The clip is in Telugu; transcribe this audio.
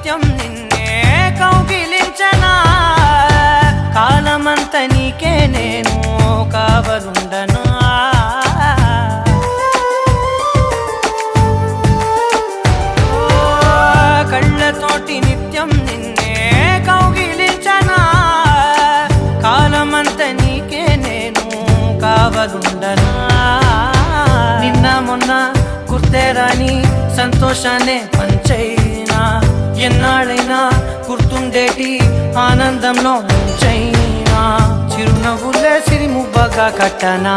నిత్యం నిన్నే కౌగిలించనా కాలమంత నీకే నేను కావలుండనా కళ్ళతోటి నిత్యం నిన్నే కౌగిలించనా కాలమంత నీకే నేను కావలుండనా నిన్న మొన్న గుర్తేరాని సంతోషాన్ని పంచైనా ఎన్నాళ్ళైనా గుర్తుండేటి ఆనందంలో ముంచైనా చిరునవ్వులే సిరిముబ్బగా కట్టనా